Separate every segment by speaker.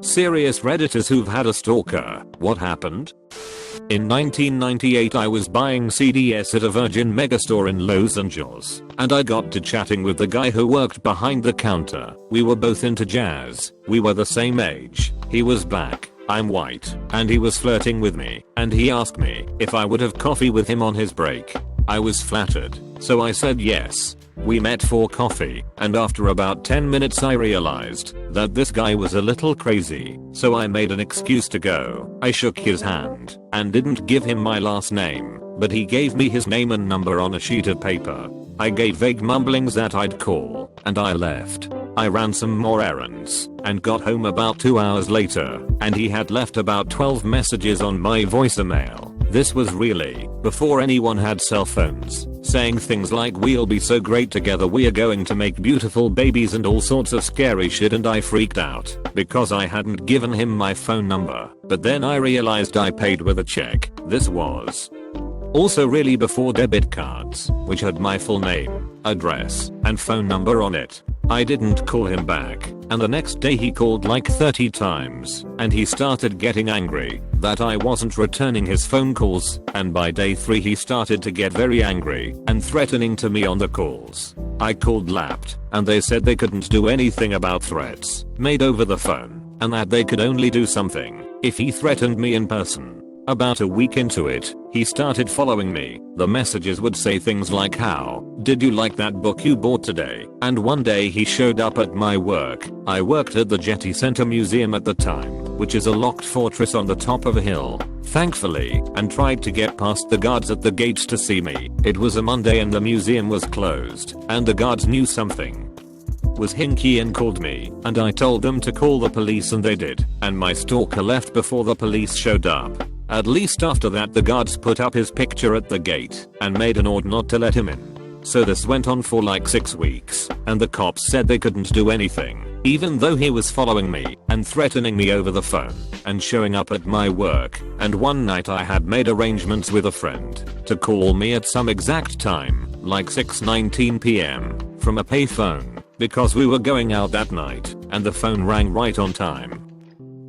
Speaker 1: Serious Redditors who've had a stalker, what happened? In 1998 I was buying CDs at a Virgin megastore in Los Angeles, and I got to chatting with the guy who worked behind the counter. We were both into jazz, we were the same age, he was black, I'm white, and he was flirting with me, and he asked me if I would have coffee with him on his break. I was flattered, so I said yes. We met for coffee, and after about 10 minutes I realized that this guy was a little crazy, so I made an excuse to go. I shook his hand and didn't give him my last name, but he gave me his name and number on a sheet of paper. I gave vague mumblings that I'd call, and I left. I ran some more errands and got home about 2 hours later, and he had left about 12 messages on my voicemail. This was really before anyone had cell phones, saying things like we'll be so great together, we're going to make beautiful babies and all sorts of scary shit, and I freaked out because I hadn't given him my phone number. But then I realized I paid with a check. This was also really before debit cards, which had my full name, address, and phone number on it. I didn't call him back, and the next day he called like 30 times, and he started getting angry that I wasn't returning his phone calls, and by day 3 he started to get very angry and threatening to me on the calls. I called Lapped, and they said they couldn't do anything about threats made over the phone, and that they could only do something if he threatened me in person. About a week into it, he started following me. The messages would say things like, "How did you like that book you bought today?" And one day he showed up at my work. I worked at the Getty Center Museum at the time, which is a locked fortress on the top of a hill, thankfully, and tried to get past the guards at the gates to see me. It was a Monday and the museum was closed, and the guards knew something was hinky and called me, and I told them to call the police, and they did, and my stalker left before the police showed up. At least after that the guards put up his picture at the gate and made an order not to let him in. So this went on for like 6 weeks, and the cops said they couldn't do anything, even though he was following me and threatening me over the phone and showing up at my work. And one night I had made arrangements with a friend to call me at some exact time, like 6:19 p.m. from a payphone, because we were going out that night, and the phone rang right on time.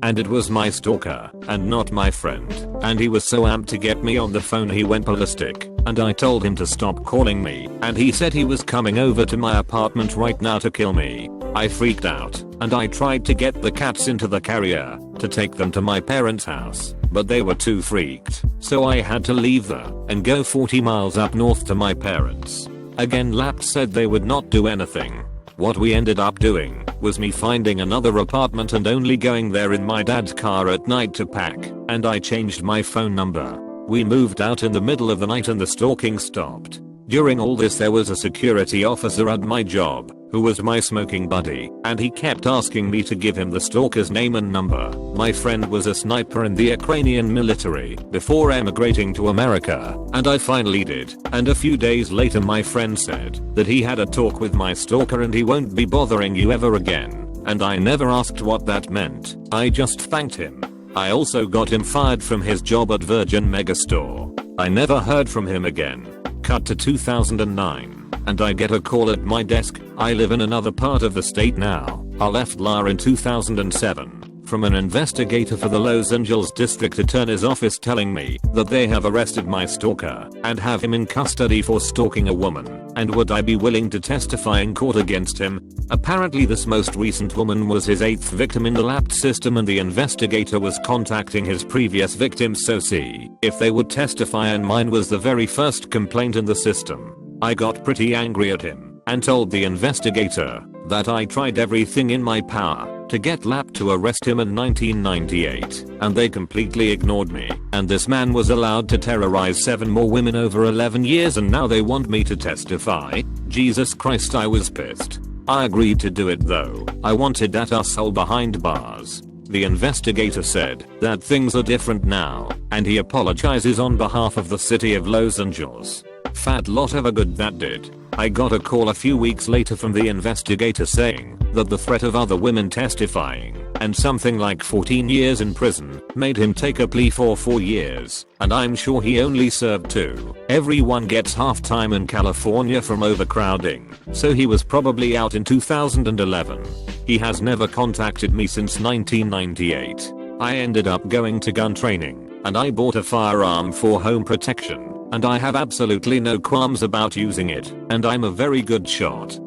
Speaker 1: And it was my stalker, and not my friend, and he was so amped to get me on the phone he went ballistic, and I told him to stop calling me, and he said he was coming over to my apartment right now to kill me. I freaked out, and I tried to get the cats into the carrier to take them to my parents' house, but they were too freaked, so I had to leave there and go 40 miles up north to my parents. Again, Lapped said they would not do anything. What we ended up doing was me finding another apartment and only going there in my dad's car at night to pack, and I changed my phone number. We moved out in the middle of the night and the stalking stopped. During all this there was a security officer at my job who was my smoking buddy, and he kept asking me to give him the stalker's name and number. My friend was a sniper in the Ukrainian military before emigrating to America, and I finally did. And a few days later my friend said that he had a talk with my stalker and he won't be bothering you ever again. And I never asked what that meant. I just thanked him. I also got him fired from his job at Virgin Megastore. I never heard from him again. Cut to 2009. And I get a call at my desk. I live in another part of the state now. I left LA in 2007 from an investigator for the Los Angeles District Attorney's Office telling me that they have arrested my stalker and have him in custody for stalking a woman, and would I be willing to testify in court against him. Apparently this most recent woman was his 8th victim in the Lapped system, and the investigator was contacting his previous victims so see if they would testify, and mine was the very first complaint in the system. I got pretty angry at him and told the investigator that I tried everything in my power to get Lapped to arrest him in 1998, and they completely ignored me. And this man was allowed to terrorize 7 more women over 11 years, and now they want me to testify? Jesus Christ, I was pissed. I agreed to do it though. I wanted that asshole behind bars. The investigator said that things are different now, and he apologizes on behalf of the city of Los Angeles. Fat lot of a good that did. I got a call a few weeks later from the investigator saying that the threat of other women testifying and something like 14 years in prison made him take a plea for 4 years, and I'm sure he only served 2. Everyone gets half time in California from overcrowding, so he was probably out in 2011. He has never contacted me since 1998. I ended up going to gun training, and I bought a firearm for home protection, and I have absolutely no qualms about using it, and I'm a very good shot.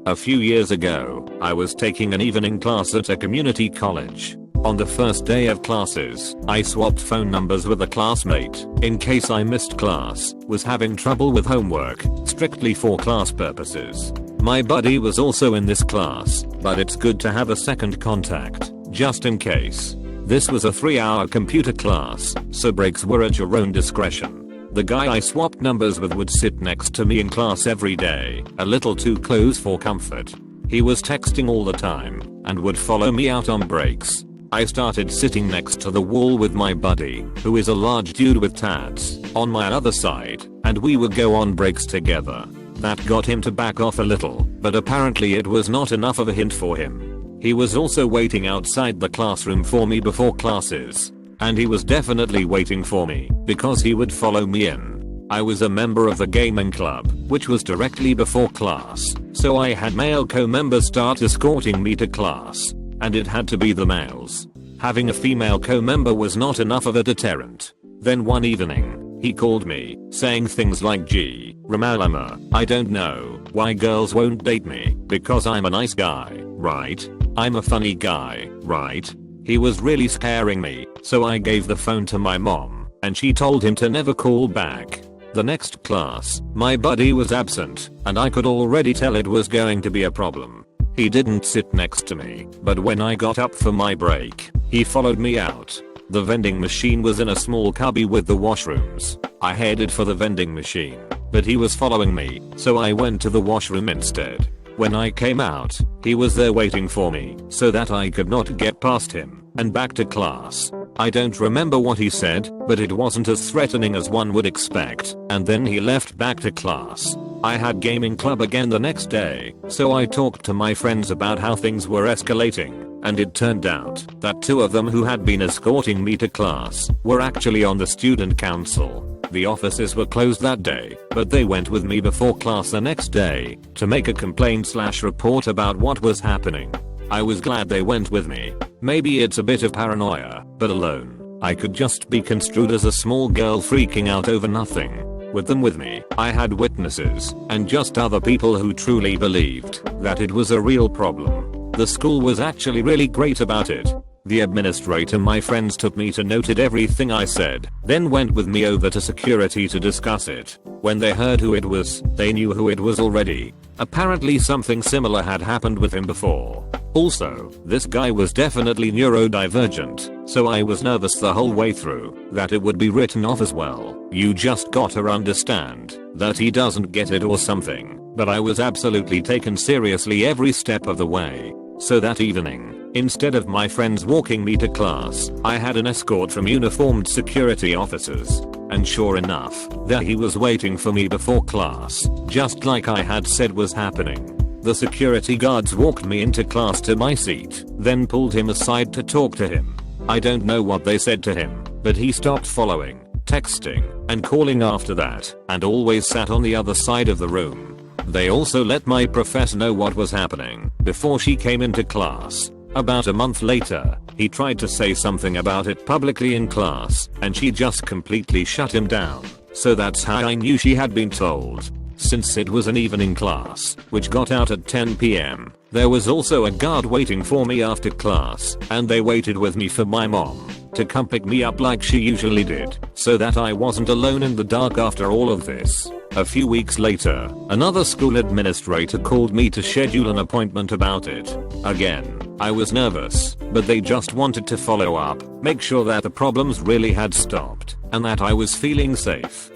Speaker 1: A few years ago, I was taking an evening class at a community college. On the first day of classes, I swapped phone numbers with a classmate, in case I missed class, was having trouble with homework, strictly for class purposes. My buddy was also in this class, but it's good to have a second contact, just in case. This was a 3-hour computer class, so breaks were at your own discretion. The guy I swapped numbers with would sit next to me in class every day, a little too close for comfort. He was texting all the time, and would follow me out on breaks. I started sitting next to the wall with my buddy, who is a large dude with tats, on my other side, and we would go on breaks together. That got him to back off a little, but apparently it was not enough of a hint for him. He was also waiting outside the classroom for me before classes. And he was definitely waiting for me, because he would follow me in. I was a member of the gaming club, which was directly before class, so I had male co-members start escorting me to class. And it had to be the males. Having a female co-member was not enough of a deterrent. Then one evening, he called me, saying things like, "Gee, Ramalama, I don't know why girls won't date me, because I'm a nice guy, right? I'm a funny guy, right?" He was really scaring me, so I gave the phone to my mom, and she told him to never call back. The next class, my buddy was absent, and I could already tell it was going to be a problem. He didn't sit next to me, but when I got up for my break, he followed me out. The vending machine was in a small cubby with the washrooms. I headed for the vending machine, but he was following me, so I went to the washroom instead. When I came out, he was there waiting for me, so that I could not get past him, and back to class. I don't remember what he said, but it wasn't as threatening as one would expect, and then he left back to class. I had gaming club again the next day, so I talked to my friends about how things were escalating, and it turned out that 2 of them who had been escorting me to class were actually on the student council. The offices were closed that day, but they went with me before class the next day to make a complaint/report about what was happening. I was glad they went with me. Maybe it's a bit of paranoia, but alone, I could just be construed as a small girl freaking out over nothing. With them with me, I had witnesses, and just other people who truly believed that it was a real problem. The school was actually really great about it. The administrator and my friends took me to noted everything I said, then went with me over to security to discuss it. When they heard who it was, they knew who it was already. Apparently something similar had happened with him before. Also, this guy was definitely neurodivergent, so I was nervous the whole way through that it would be written off as well. You just gotta understand that he doesn't get it or something. But I was absolutely taken seriously every step of the way. So that evening, instead of my friends walking me to class, I had an escort from uniformed security officers. And sure enough, there he was waiting for me before class, just like I had said was happening. The security guards walked me into class to my seat, then pulled him aside to talk to him. I don't know what they said to him, but he stopped following, texting, and calling after that, and always sat on the other side of the room. They also let my professor know what was happening before she came into class. About a month later, he tried to say something about it publicly in class, and she just completely shut him down. So that's how I knew she had been told. Since it was an evening class, which got out at 10 PM, there was also a guard waiting for me after class, and they waited with me for my mom to come pick me up like she usually did, so that I wasn't alone in the dark after all of this. A few weeks later, another school administrator called me to schedule an appointment about it. Again, I was nervous, but they just wanted to follow up, make sure that the problems really had stopped, and that I was feeling safe.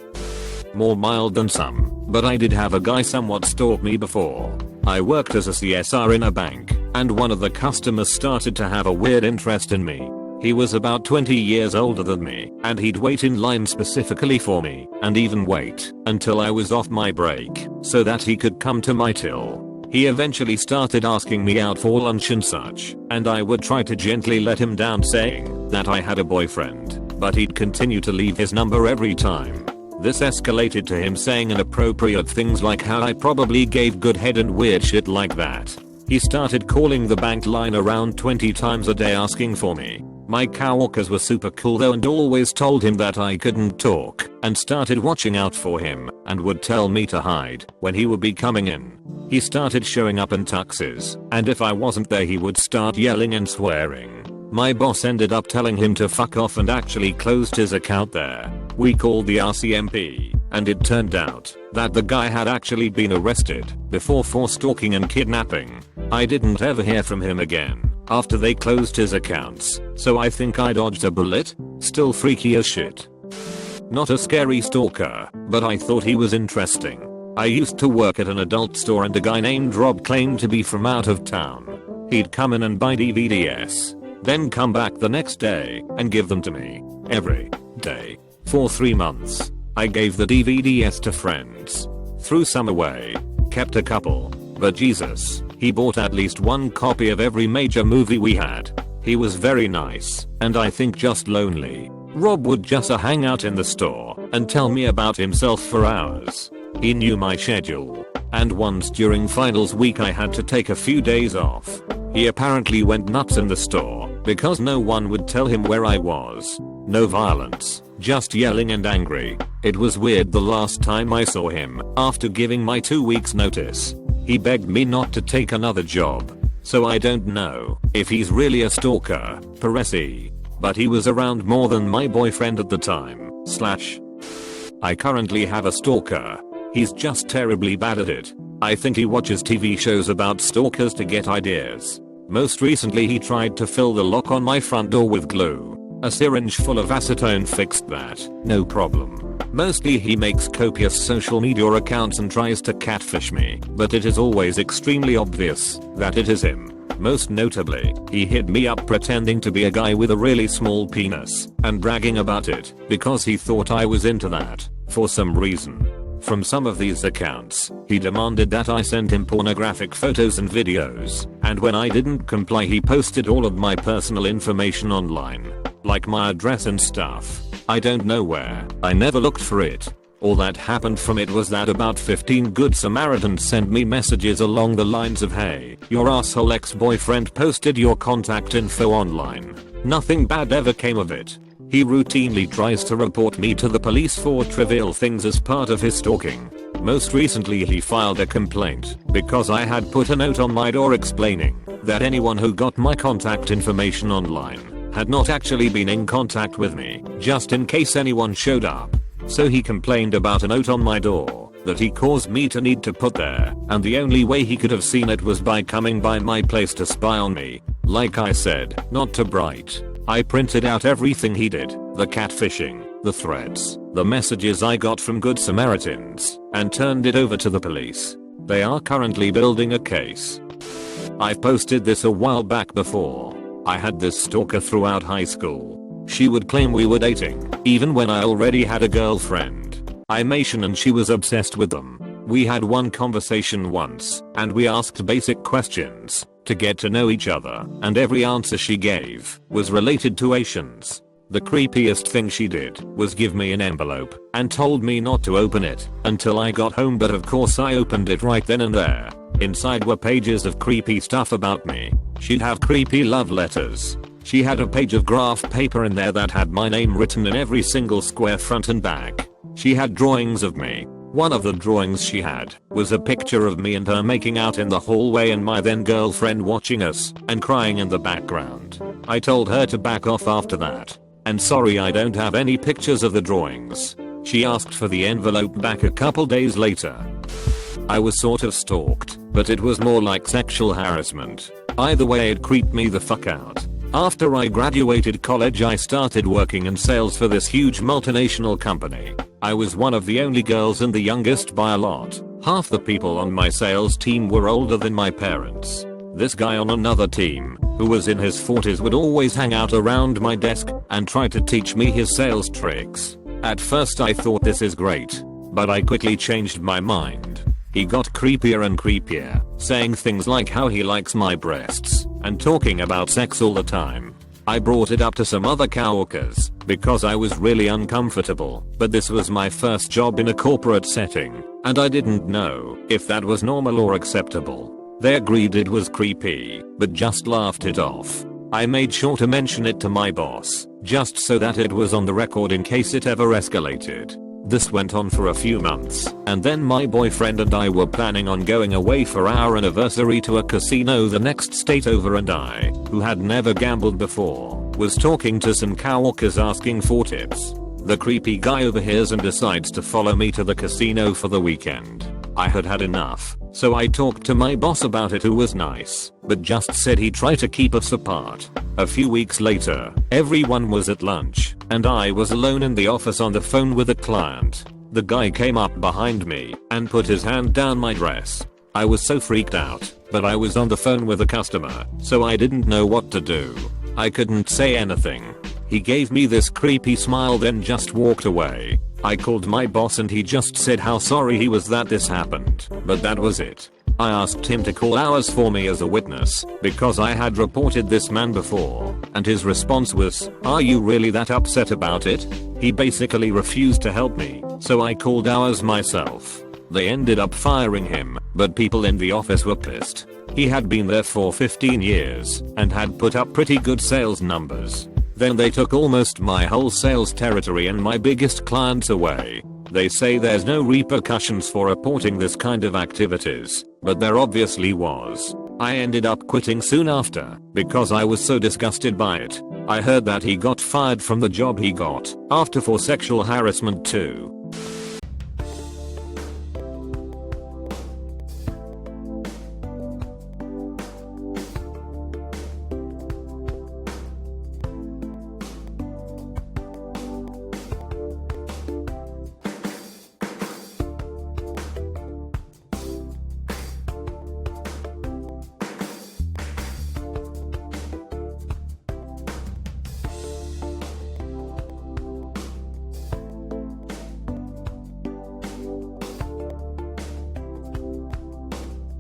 Speaker 1: More mild than some, but I did have a guy somewhat stalk me before. I worked as a CSR in a bank, and one of the customers started to have a weird interest in me. He was about 20 years older than me, and he'd wait in line specifically for me, and even wait until I was off my break, so that he could come to my till. He eventually started asking me out for lunch and such, and I would try to gently let him down saying that I had a boyfriend, but he'd continue to leave his number every time. This escalated to him saying inappropriate things like how I probably gave good head and weird shit like that. He started calling the bank line around 20 times a day asking for me. My coworkers were super cool though and always told him that I couldn't talk and started watching out for him and would tell me to hide when he would be coming in. He started showing up in tuxes, and if I wasn't there he would start yelling and swearing. My boss ended up telling him to fuck off and actually closed his account there. We called the RCMP, and it turned out that the guy had actually been arrested before for stalking and kidnapping. I didn't ever hear from him again after they closed his accounts, so I think I dodged a bullet. Still freaky as shit. Not a scary stalker, but I thought he was interesting. I used to work at an adult store and a guy named Rob claimed to be from out of town. He'd come in and buy DVDs, then come back the next day and give them to me every day for 3 months. I gave the DVDs to friends, threw some away, kept a couple, but Jesus, he bought at least one copy of every major movie we had. He was very nice, and I think just lonely. Rob would just hang out in the store and tell me about himself for hours. He knew my schedule, and once during finals week I had to take a few days off. He apparently went nuts in the store because no one would tell him where I was. No violence, just yelling and angry. It was weird the last time I saw him after giving my 2 weeks notice. He begged me not to take another job. So I don't know if he's really a stalker, Peresi. But he was around more than my boyfriend at the time. I currently have a stalker. He's just terribly bad at it. I think he watches TV shows about stalkers to get ideas. Most recently he tried to fill the lock on my front door with glue. A syringe full of acetone fixed that, no problem. Mostly he makes copious social media accounts and tries to catfish me, but it is always extremely obvious that it is him. Most notably, he hit me up pretending to be a guy with a really small penis and bragging about it because he thought I was into that for some reason. From some of these accounts, he demanded that I send him pornographic photos and videos, and when I didn't comply he posted all of my personal information online, like my address and stuff. I don't know where, I never looked for it. All that happened from it was that about 15 good Samaritans sent me messages along the lines of, hey, your asshole ex-boyfriend posted your contact info online. Nothing bad ever came of it. He routinely tries to report me to the police for trivial things as part of his stalking. Most recently he filed a complaint because I had put a note on my door explaining that anyone who got my contact information online had not actually been in contact with me, just in case anyone showed up. So he complained about a note on my door that he caused me to need to put there, and the only way he could have seen it was by coming by my place to spy on me. Like I said, not too bright. I printed out everything he did, the catfishing, the threats, the messages I got from Good Samaritans, and turned it over to the police. They are currently building a case. I've posted this a while back before. I had this stalker throughout high school. She would claim we were dating, even when I already had a girlfriend. I'm Asian and she was obsessed with them. We had one conversation once, and we asked basic questions to get to know each other, and every answer she gave was related to Asians. The creepiest thing she did was give me an envelope and told me not to open it until I got home, but of course I opened it right then and there. Inside were pages of creepy stuff about me. She'd have creepy love letters. She had a page of graph paper in there that had my name written in every single square front and back. She had drawings of me. One of the drawings she had was a picture of me and her making out in the hallway and my then girlfriend watching us and crying in the background. I told her to back off after that. And sorry, I don't have any pictures of the drawings. She asked for the envelope back a couple days later. I was sort of stalked, but it was more like sexual harassment. Either way, it creeped me the fuck out. After I graduated college, I started working in sales for this huge multinational company. I was one of the only girls and the youngest by a lot. Half the people on my sales team were older than my parents. This guy on another team, who was in his 40s, would always hang out around my desk and try to teach me his sales tricks. At first I thought this is great, but I quickly changed my mind. He got creepier and creepier, saying things like how he likes my breasts and talking about sex all the time. I brought it up to some other coworkers because I was really uncomfortable, but this was my first job in a corporate setting and I didn't know if that was normal or acceptable. They agreed it was creepy, but just laughed it off. I made sure to mention it to my boss, just so that it was on the record in case it ever escalated. This went on for a few months, and then my boyfriend and I were planning on going away for our anniversary to a casino the next state over, and I, who had never gambled before, was talking to some coworkers asking for tips. The creepy guy overhears and decides to follow me to the casino for the weekend. I had had enough, so I talked to my boss about it, who was nice, but just said he'd try to keep us apart. A few weeks later, everyone was at lunch, and I was alone in the office on the phone with a client. The guy came up behind me and put his hand down my dress. I was so freaked out, but I was on the phone with a customer, so I didn't know what to do. I couldn't say anything. He gave me this creepy smile, then just walked away. I called my boss and he just said how sorry he was that this happened, but that was it. I asked him to call ours for me as a witness because I had reported this man before, and his response was, "Are you really that upset about it?" He basically refused to help me, so I called ours myself. They ended up firing him, but people in the office were pissed. He had been there for 15 years and had put up pretty good sales numbers. Then they took almost my whole sales territory and my biggest clients away. They say there's no repercussions for reporting this kind of activities, but there obviously was. I ended up quitting soon after because I was so disgusted by it. I heard that he got fired from the job he got after for sexual harassment too.